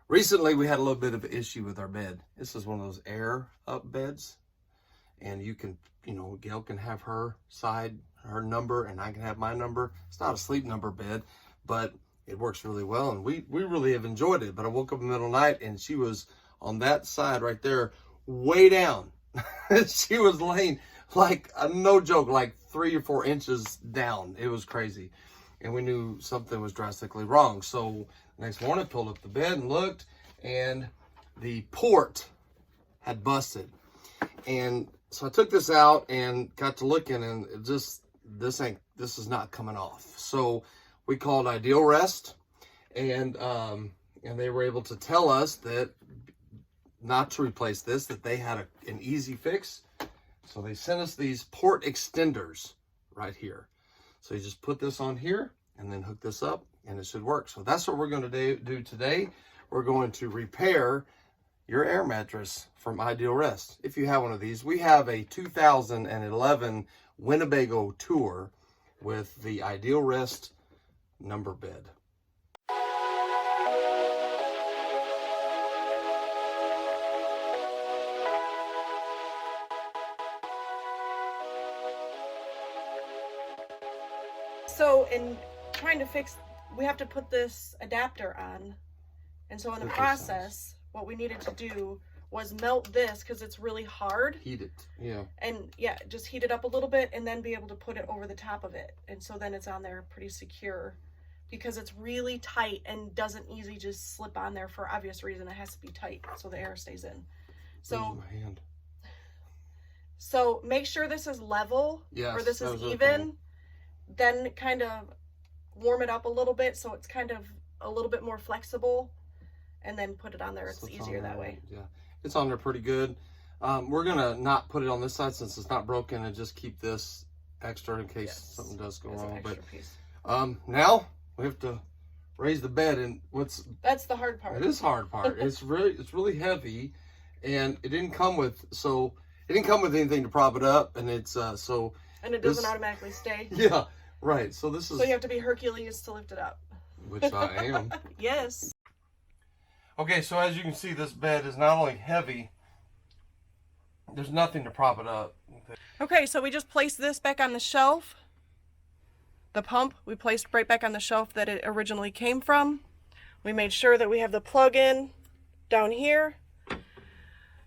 Recently, we had a little bit of an issue with our bed. This is one of those air up beds. And you can, Gail can have her side, her number, and I can have my number. It's not a sleep number bed, but it works really well. And we really have enjoyed it. But I woke up in the middle of the night and she was on that side right there, way down. She was laying like, no joke, like 3 or 4 inches down. It was crazy. And we knew something was drastically wrong. So next morning, pulled up the bed and looked, and the port had busted. And so I took this out and got to looking, and it just, this is not coming off. So we called Ideal Rest, and they were able to tell us that not to replace this, that they had an easy fix. So they sent us these port extenders right here. So you just put this on here and then hook this up and it should work. So that's what we're going to do today. We're going to repair your air mattress from Ideal Rest. If you have one of these, we have a 2011 Winnebago Tour with the Ideal Rest number bed. So in trying to fix, we have to put this adapter on. And so in the process, what we needed to do was melt this because it's really hard. Heat it, yeah. And yeah, just heat it up a little bit and then be able to put it over the top of it. And so then it's on there pretty secure because it's really tight and doesn't easily just slip on there for obvious reason. It has to be tight so the air stays in. So, my hand. So make sure this is level, yes, or this is even. Okay. Then kind of warm it up a little bit so it's kind of a little bit more flexible, and then put it on there. It's easier that way. Yeah, it's on there pretty good. We're gonna not put it on this side since it's not broken, and just keep this extra in case something does go wrong. But now we have to raise the bed, and that's the hard part. It is hard part. it's really heavy, and it didn't come with anything to prop it up, and it's and it doesn't automatically stay. Yeah, right. So this is. So you have to be Hercules to lift it up. Which I am. Yes. Okay, so as you can see, this bed is not only heavy, there's nothing to prop it up. Okay, so we just placed this back on the shelf. The pump, we placed right back on the shelf that it originally came from. We made sure that we have the plug-in down here.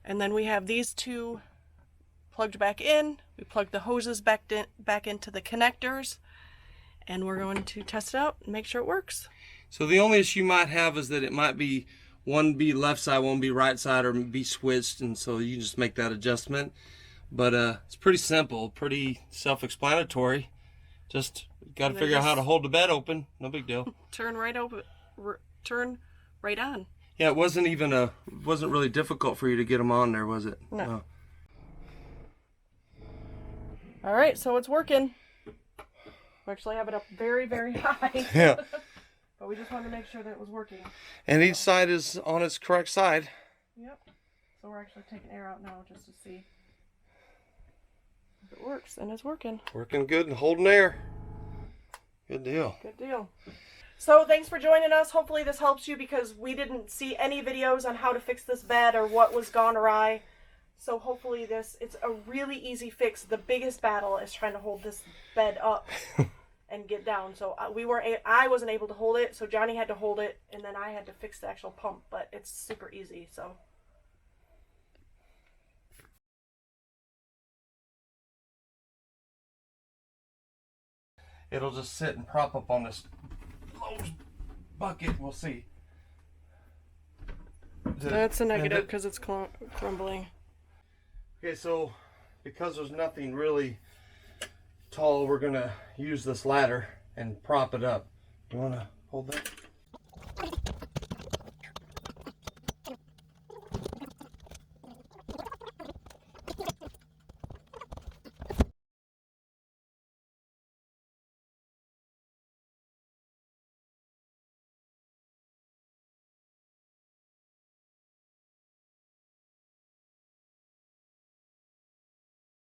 And then we have these two plugged back in. We plugged the hoses back into the connectors. And we're going to test it out and make sure it works. So the only issue you might have is that it might be one be left side, one be right side, or be switched, and so you just make that adjustment. But it's pretty simple, pretty self-explanatory. Just got to figure out how to hold the bed open. No big deal. Turn right open. Turn right on. Yeah, it wasn't really difficult for you to get them on there, was it? No. All right, so it's working. We actually have it up very, very high. Yeah. But we just wanted to make sure that it was working. And each side is on its correct side. Yep. So we're actually taking air out now just to see if it works, and it's working. Working good and holding air. Good deal. Good deal. So thanks for joining us. Hopefully this helps you because we didn't see any videos on how to fix this bed or what was gone awry. So hopefully it's a really easy fix. The biggest battle is trying to hold this bed up and get down. So I wasn't able to hold it, so Johnny had to hold it, and then I had to fix the actual pump, but it's super easy, so. It'll just sit and prop up on this Lowe's bucket. We'll see. That's a negative because it's crumbling. Okay, so because there's nothing really tall, we're going to use this ladder and prop it up. You want to hold that?